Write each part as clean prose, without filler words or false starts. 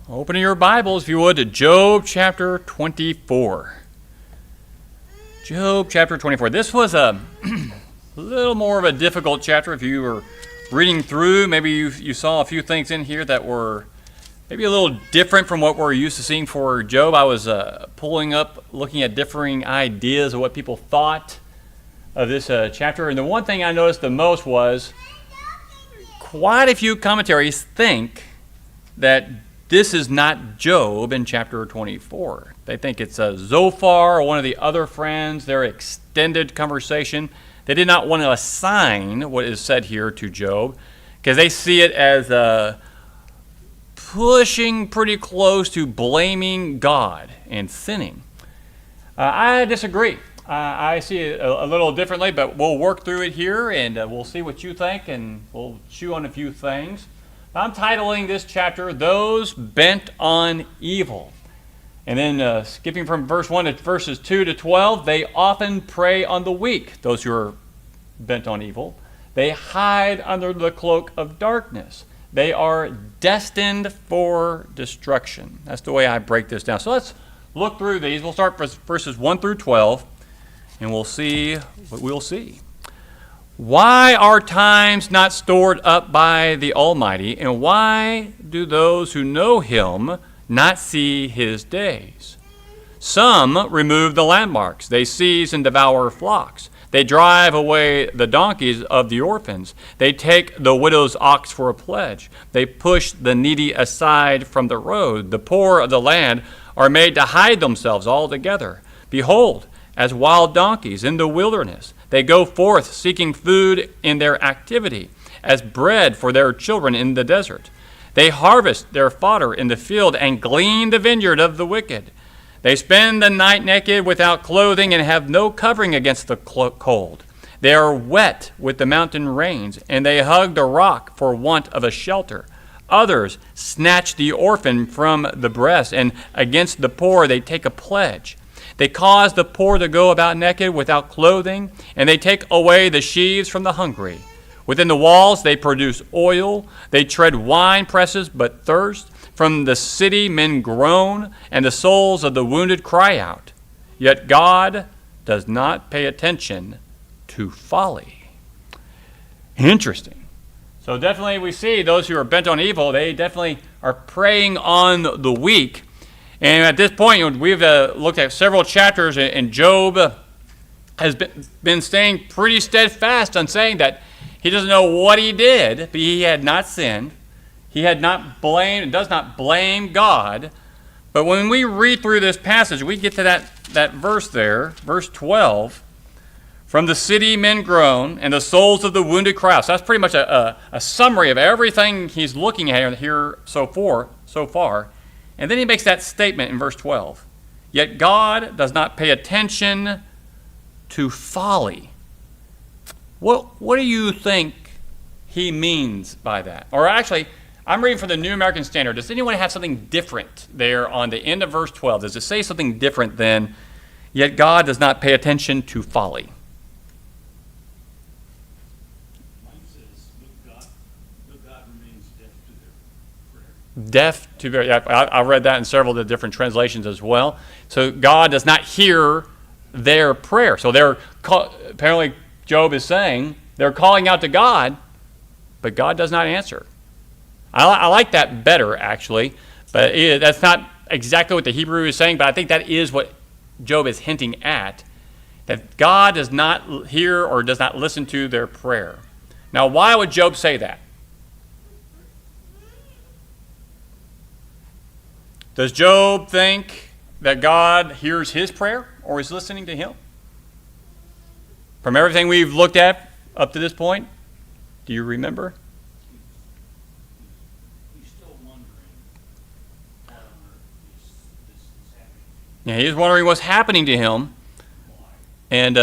Open your Bibles, if you would, to Job chapter 24. Job chapter 24. This was a little more of a difficult chapter. If you were reading through, maybe you saw a few things in here that were maybe a little different from what we're used to seeing for Job. I was pulling up, looking at differing ideas of what people thought of this chapter. And the one thing I noticed the most was quite a few commentaries think that this is not Job in chapter 24. They think it's Zophar or one of the other friends, their extended conversation. They did not want to assign what is said here to Job because they see it as pushing pretty close to blaming God and sinning. I disagree. I see it a little differently, but we'll work through it here and we'll see what you think and we'll chew on a few things. I'm titling this chapter, Those Bent on Evil. And then skipping from verse 1 to verses 2 to 12, they often prey on the weak, those who are bent on evil. They hide under the cloak of darkness. They are destined for destruction. That's the way I break this down. So let's look through these. We'll start with verses 1 through 12, and we'll see what we'll see. Why are times not stored up by the Almighty, and why do those who know Him not see His days? Some remove the landmarks. They seize and devour flocks. They drive away the donkeys of the orphans. They take the widow's ox for a pledge. They push the needy aside from the road. The poor of the land are made to hide themselves altogether. Behold, as wild donkeys in the wilderness, they go forth seeking food in their activity, as bread for their children in the desert. They harvest their fodder in the field and glean the vineyard of the wicked. They spend the night naked without clothing and have no covering against the cold. They are wet with the mountain rains, and they hug the rock for want of a shelter. Others snatch the orphan from the breast, and against the poor they take a pledge. They cause the poor to go about naked without clothing, and they take away the sheaves from the hungry. Within the walls they produce oil. They tread wine presses but thirst. From the city men groan, and the souls of the wounded cry out. Yet God does not pay attention to folly. Interesting. So definitely we see those who are bent on evil, they definitely are preying on the weak. And at this point, we've looked at several chapters, and Job has been staying pretty steadfast on saying that he doesn't know what he did, but he had not sinned. He had not blamed and does not blame God. But when we read through this passage, we get to that verse there, verse 12. From the city men groan, and the souls of the wounded cry out. So that's pretty much a summary of everything he's looking at here so far. And then he makes that statement in verse 12. Yet God does not pay attention to folly. What do you think he means by that? Or actually, I'm reading from the New American Standard. Does anyone have something different there on the end of verse 12? Does it say something different than, yet God does not pay attention to folly? Deaf to their prayer. I read that in several of the different translations as well. So God does not hear their prayer. So apparently Job is saying they're calling out to God, but God does not answer. I like that better, actually, but that's not exactly what the Hebrew is saying, but I think that is what Job is hinting at, that God does not hear or does not listen to their prayer. Now, why would Job say that? Does Job think that God hears his prayer or is listening to him? From everything we've looked at up to this point, do you remember? He's still wondering what on earth this is happening. Yeah, he's wondering what's happening to him. And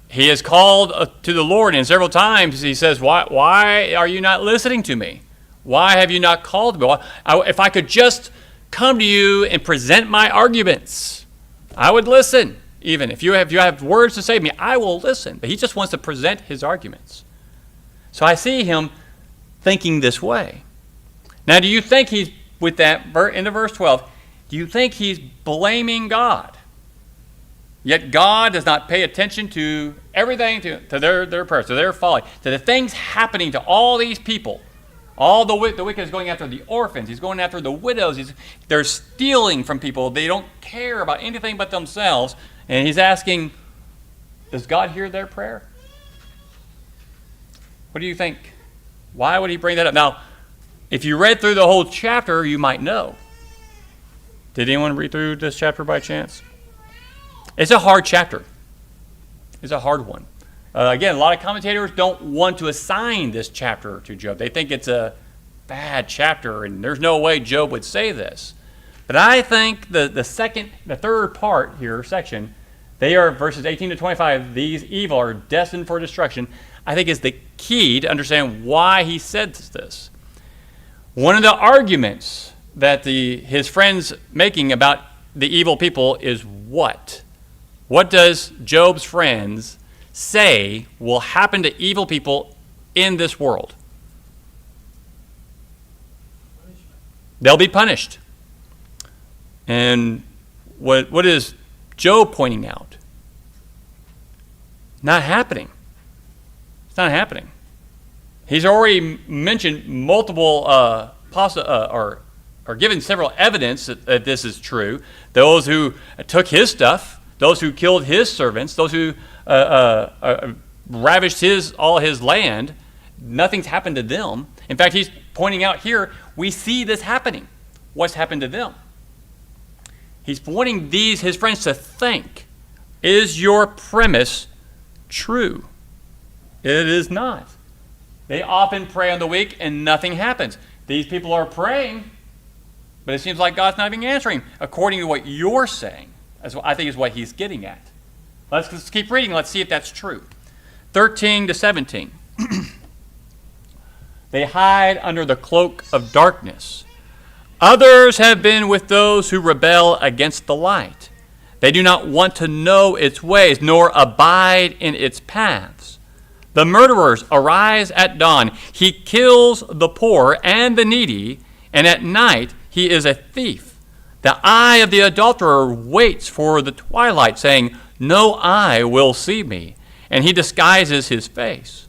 he has called to the Lord, and several times he says, why are you not listening to me? Why have you not called me? If I could just come to you and present my arguments, I would listen. Even if you have words to say to me, I will listen. But he just wants to present his arguments. So I see him thinking this way. Now, do you think he's with that into verse 12, do you think he's blaming God? Yet God does not pay attention to everything, to their prayers, to their folly, to the things happening to all these people. All the wicked is going after the orphans. He's going after the widows. They're stealing from people. They don't care about anything but themselves. And he's asking, does God hear their prayer? What do you think? Why would he bring that up? Now, if you read through the whole chapter, you might know. Did anyone read through this chapter by chance? It's a hard chapter. It's a hard one. Again, a lot of commentators don't want to assign this chapter to Job. They think it's a bad chapter, and there's no way Job would say this. But I think the third part here, section, they are verses 18 to 25, these evil are destined for destruction, I think is the key to understand why he said this. One of the arguments that his friends making about the evil people is what? What does Job's friends say will happen to evil people in this world? They'll be punished. And what is Job pointing out? Not happening. It's not happening. He's already mentioned multiple or given several evidence that this is true. Those who took his stuff, those who killed his servants, those who ravished all his land, nothing's happened to them. In fact, he's pointing out here, we see this happening. What's happened to them? He's pointing his friends to think, is your premise true? It is not. They often pray on the week and nothing happens. These people are praying, but it seems like God's not even answering according to what you're saying. That's what I think is what he's getting at. Let's keep reading. Let's see if that's true. 13 to 17. They hide under the cloak of darkness. Others have been with those who rebel against the light. They do not want to know its ways, nor abide in its paths. The murderers arise at dawn. He kills the poor and the needy, and at night he is a thief. The eye of the adulterer waits for the twilight, saying, no eye will see me, and he disguises his face.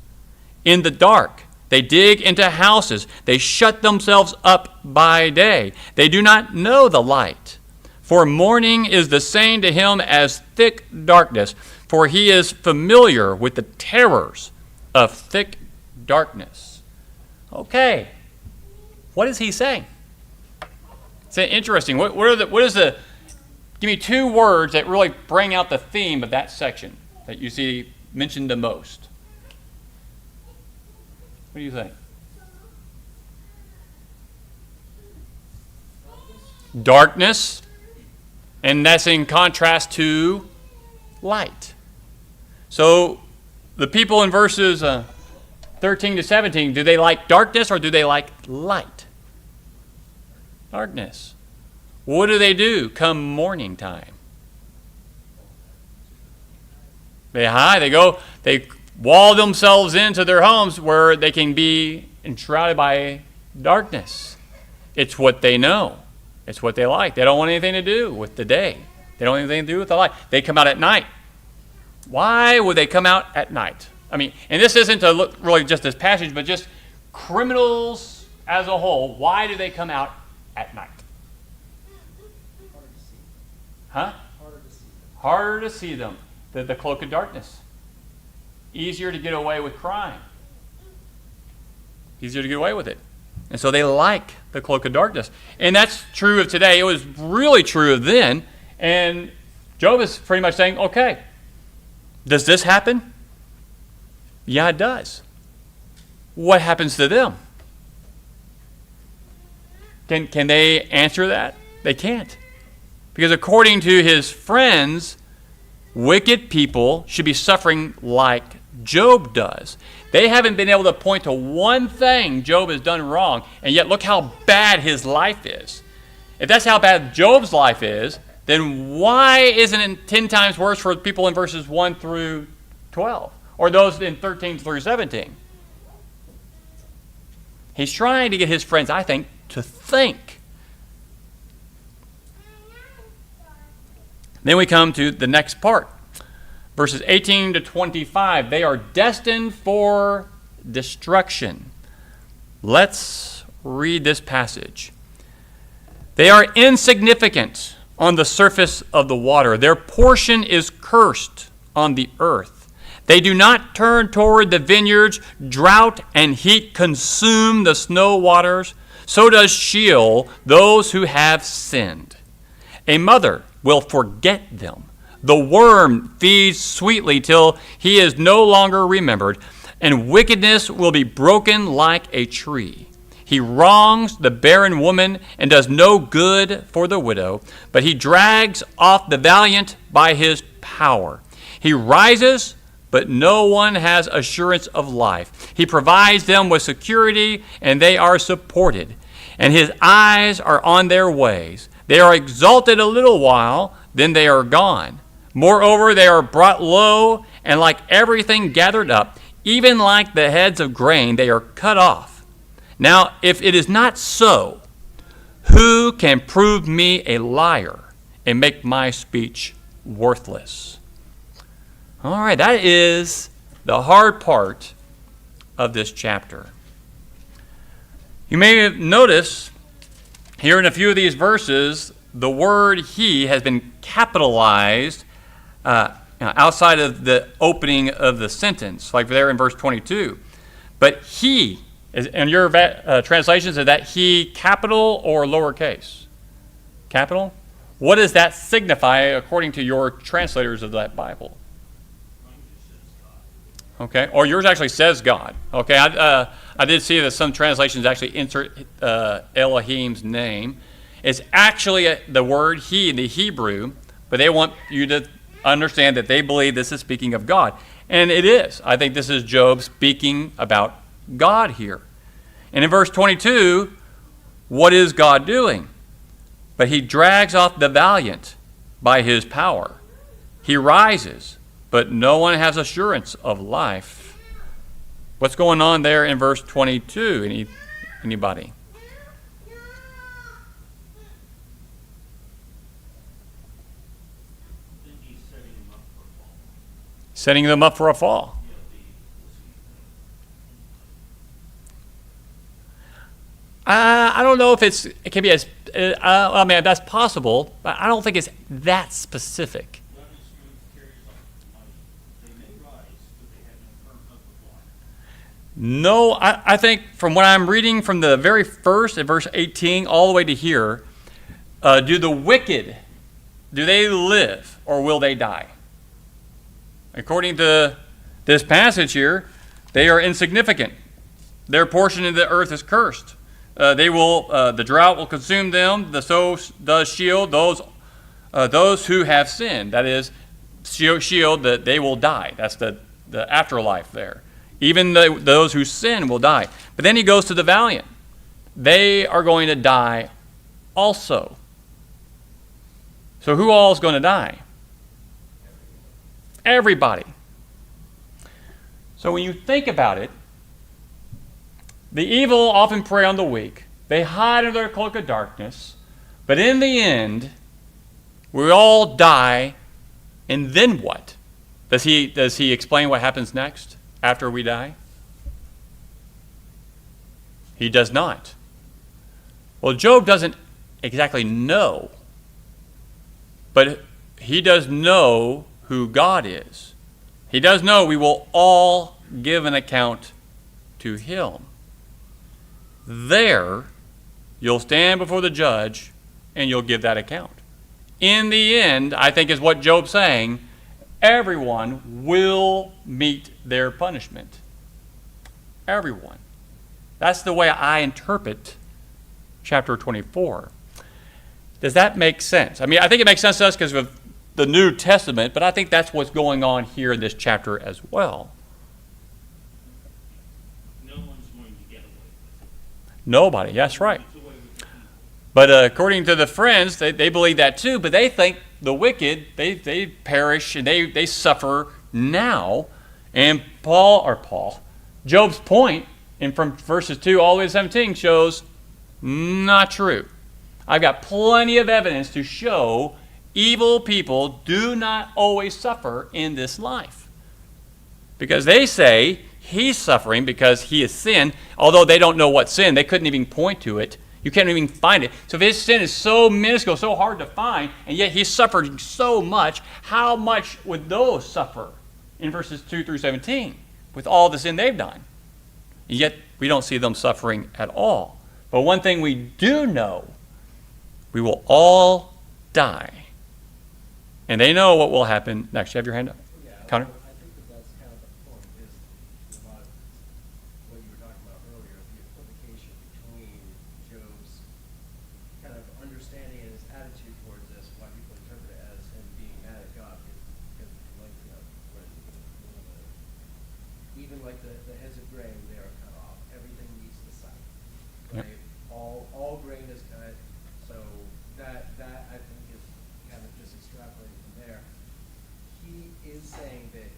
In the dark they dig into houses. They shut themselves up by day. They do not know the light. For morning is the same to him as thick darkness, for he is familiar with the terrors of thick darkness. Okay, what is he saying? It's interesting. Give me two words that really bring out the theme of that section that you see mentioned the most. What do you think? Darkness, and that's in contrast to light. So the people in verses 13 to 17, do they like darkness or do they like light? Darkness. What do they do come morning time? They hide. They wall themselves into their homes where they can be enshrouded by darkness. It's what they know. It's what they like. They don't want anything to do with the day. They don't want anything to do with the light. They come out at night. Why would they come out at night? I mean, and this isn't to look really just this passage, but just criminals as a whole. Why do they come out at night? Huh? Harder to see them. The cloak of darkness. Easier to get away with crime. Easier to get away with it. And so they like the cloak of darkness. And that's true of today. It was really true of then. And Job is pretty much saying, okay, does this happen? Yeah, it does. What happens to them? Can they answer that? They can't. Because according to his friends, wicked people should be suffering like Job does. They haven't been able to point to one thing Job has done wrong, and yet look how bad his life is. If that's how bad Job's life is, then why isn't it 10 times worse for people in verses 1 through 12? Or those in 13 through 17? He's trying to get his friends, I think, to think. Then we come to the next part. Verses 18 to 25. They are destined for destruction. Let's read this passage. They are insignificant on the surface of the water. Their portion is cursed on the earth. They do not turn toward the vineyards. Drought and heat consume the snow waters. So does Sheol those who have sinned. A mother will forget them. The worm feeds sweetly till he is no longer remembered, and wickedness will be broken like a tree. He wrongs the barren woman and does no good for the widow, but he drags off the valiant by his power. He rises, but no one has assurance of life. He provides them with security, and they are supported, and his eyes are on their ways. They are exalted a little while, then they are gone. Moreover, they are brought low, and like everything gathered up, even like the heads of grain, they are cut off. Now, if it is not so, who can prove me a liar and make my speech worthless? All right, that is the hard part of this chapter. You may have noticed here in a few of these verses, the word he has been capitalized outside of the opening of the sentence, like there in verse 22. But he, in your translations, is that he capital or lowercase? Capital? What does that signify according to your translators of that Bible? Okay, or yours actually says God. Okay, I did see that some translations actually insert Elohim's name. It's actually the word he in the Hebrew, but they want you to understand that they believe this is speaking of God. And it is. I think this is Job speaking about God here. And in verse 22, what is God doing? But he drags off the valiant by his power. He rises, but no one has assurance of life. What's going on there in verse 22? Anybody? Setting them up for a fall. I don't know if it can be as, I mean, that's possible, but I don't think it's that specific. No, I think from what I'm reading from the very first, at verse 18, all the way to here, do the wicked, do they live or will they die? According to this passage here, they are insignificant. Their portion of the earth is cursed. The drought will consume them. So does Sheol those who have sinned. That is, Sheol, that they will die. That's the afterlife there. Even those who sin will die. But then he goes to the valiant. They are going to die also. So who all is going to die? Everybody. So when you think about it, the evil often prey on the weak. They hide under their cloak of darkness. But in the end, we all die. And then what? Does he explain what happens next after we die? He does not. Well, Job doesn't exactly know. But he does know who God is. He does know we will all give an account to him. There, you'll stand before the judge and you'll give that account. In the end, I think is what Job's saying, everyone will meet their punishment. Everyone. That's the way I interpret chapter 24. Does that make sense? I mean, I think it makes sense to us because of the New Testament, but I think that's what's going on here in this chapter as well. No one's going to get away with it. Nobody, that's right. But according to the Friends, they believe that too, but they think the wicked, they perish and they suffer now. And Job's point, and from verses 2 all the way to 17, shows not true. I've got plenty of evidence to show evil people do not always suffer in this life. Because they say he's suffering because he has sinned, although they don't know what sin. They couldn't even point to it. You can't even find it. So if his sin is so minuscule, so hard to find, and yet he's suffering so much, how much would those suffer in verses 2 through 17 with all the sin they've done? And yet we don't see them suffering at all. But one thing we do know, we will all die. And they know what will happen next. You have your hand up? Yeah, Connor? I think that that's kind of the point, is a lot of what you were talking about earlier, the equivocation between Job's kind of understanding and his attitude towards this, why people interpret it as him being mad at God, because like, even like the heads of grain, they are cut off. Everything meets the sun. Yep. Right? All grain is cut. So that I think is kind of just extrapolating from there. He is saying that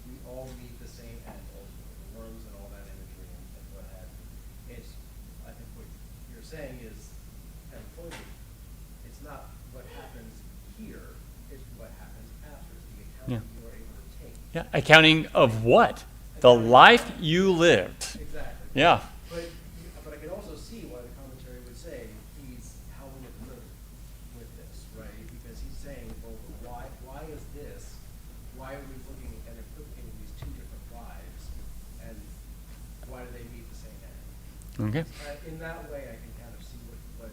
we all meet the same end ultimately. The worms and all that imagery and what have you. It's, I think what you're saying is kind of pointed. It's not what happens here, it's what happens after, the account that you are able to take. Yeah, accounting of what? The life you lived. Exactly. Yeah. But I can also see why the commentary would say he's howling at the moon with this, right? Because he's saying, well, why is this? Why are we looking and equivocating these two different lives, and why do they meet the same end? Okay. In that way, I can kind of see what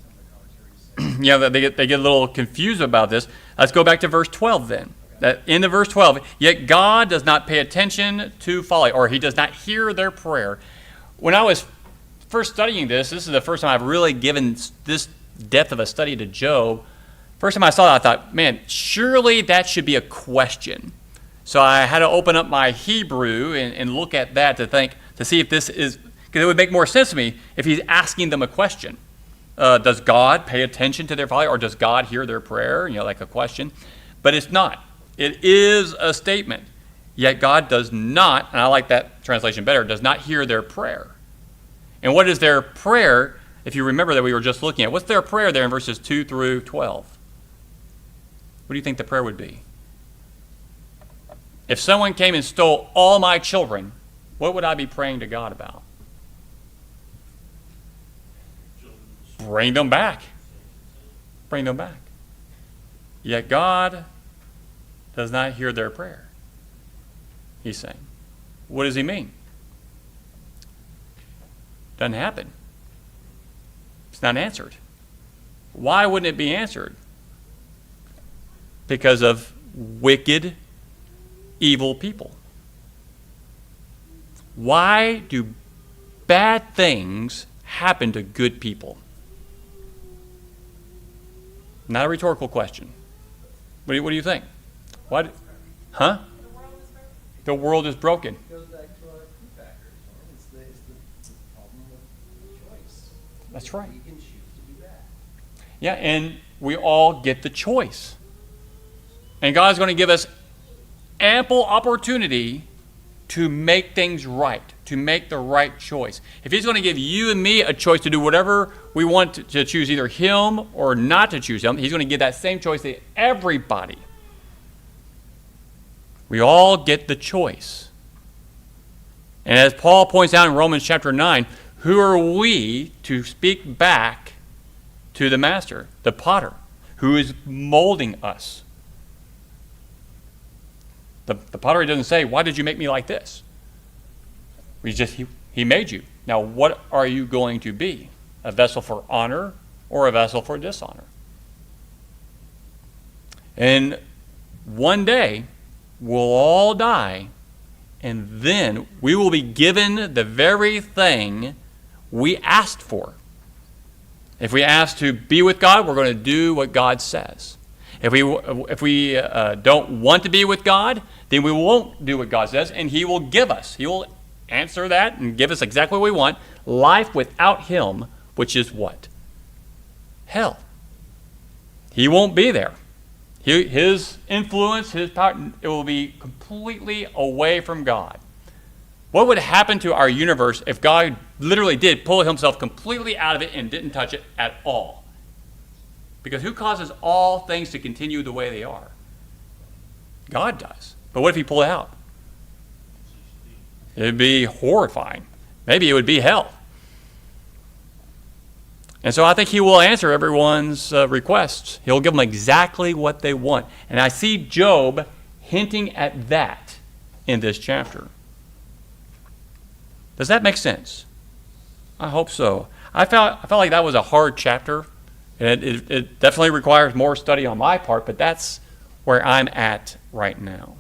some of the commentaries say. Yeah, they get a little confused about this. Let's go back to verse 12 then. That in the verse 12, yet God does not pay attention to folly, or he does not hear their prayer. When I was first studying this is the first time I've really given this depth of a study to Job. First time I saw that, I thought, man, surely that should be a question. So I had to open up my Hebrew and look at that to see if this is, because it would make more sense to me if he's asking them a question. Does God pay attention to their folly, or does God hear their prayer? Like a question. But it's not. It is a statement. Yet God does not, and I like that translation better, does not hear their prayer. And what is their prayer, if you remember that we were just looking at? What's their prayer there in verses 2 through 12? What do you think the prayer would be? If someone came and stole all my children, what would I be praying to God about? Bring them back. Bring them back. Yet God does not hear their prayer, he's saying. What does he mean? Doesn't happen. It's not answered. Why wouldn't it be answered? Because of wicked, evil people. Why do bad things happen to good people? Not a rhetorical question. What do you think? What? Huh? The world is broken. It goes back to our key factors. It's the problem with choice. That's right. You can choose to do that. Yeah, and we all get the choice. And God's going to give us ample opportunity to make things right, to make the right choice. If he's going to give you and me a choice to do whatever we want to choose, either him or not to choose him, he's going to give that same choice to everybody. We all get the choice. And as Paul points out in Romans chapter 9, who are we to speak back to the master, the potter, who is molding us? The pottery doesn't say, why did you make me like this? He made you. Now, what are you going to be? A vessel for honor or a vessel for dishonor? And one day, we'll all die, and then we will be given the very thing we asked for. If we ask to be with God, we're going to do what God says. If we don't want to be with God, then we won't do what God says, and he will give us. He will answer that and give us exactly what we want. Life without him, which is what? Hell. He won't be there. His influence, his power, it will be completely away from God. What would happen to our universe if God literally did pull himself completely out of it and didn't touch it at all? Because who causes all things to continue the way they are? God does. But what if he pulled out? It'd be horrifying. Maybe it would be hell. And so I think he will answer everyone's requests. He'll give them exactly what they want. And I see Job hinting at that in this chapter. Does that make sense? I hope so. I felt like that was a hard chapter. And it definitely requires more study on my part, but that's where I'm at right now.